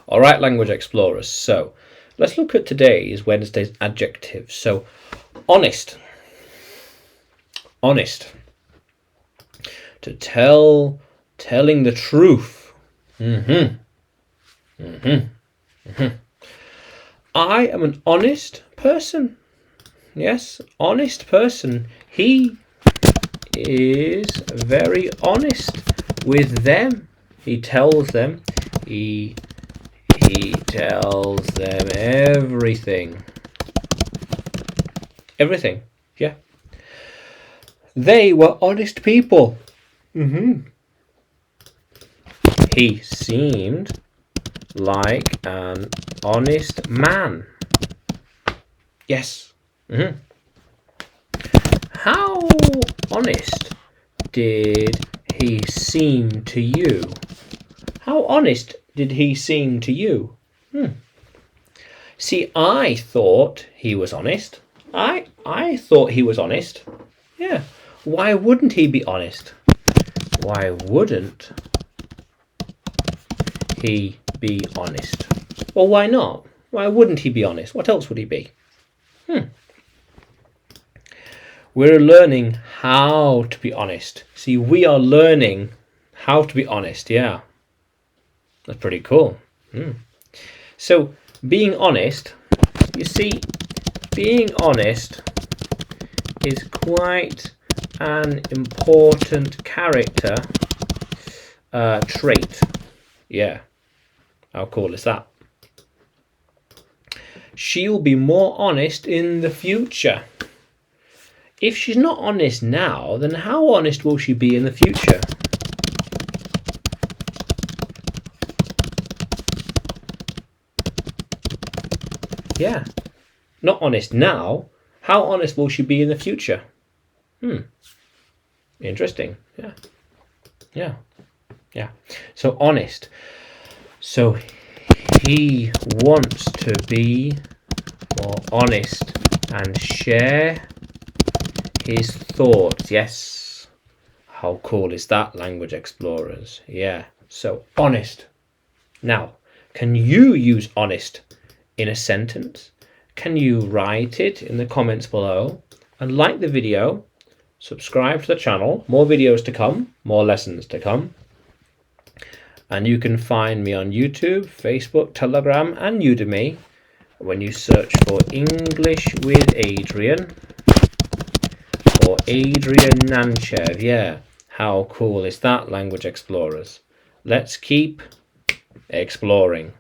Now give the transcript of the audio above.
All right, language explorers. So let's look at Wednesday's adjectives. So honest. Honest. To telling the truth. I am an honest person. Yes, honest person. He is very honest with them. He tells them. He tells them everything. Everything. Yeah. They were honest people. He seemed like an honest man. Yes. How honest did he seem to you? How honest did he seem to you? See, I thought he was honest. I thought he was honest. Yeah. Why wouldn't he be honest? Why wouldn't he be honest? Well, why not? Why wouldn't he be honest? What else would he be? We're learning how to be honest. See, we are learning how to be honest. Yeah. That's pretty cool. So, being honest, you see, being honest is quite an important character trait. Yeah. How cool is that? She'll be more honest in the future. If she's not honest now, then how honest will she be in the future? Yeah. Not honest now. How honest will she be in the future? Interesting. Yeah. So honest. So he wants to be more honest and share his thoughts. Yes. How cool is that, language explorers? Yeah. So honest. Now, can you use honest in a sentence? Can you write it in the comments below? And like the video, subscribe to the channel. More videos to come, more lessons to come. And you can find me on YouTube, Facebook, Telegram, and Udemy when you search for English with Adrian or Adrian Nanchev. Yeah, how cool is that, language explorers? Let's keep exploring.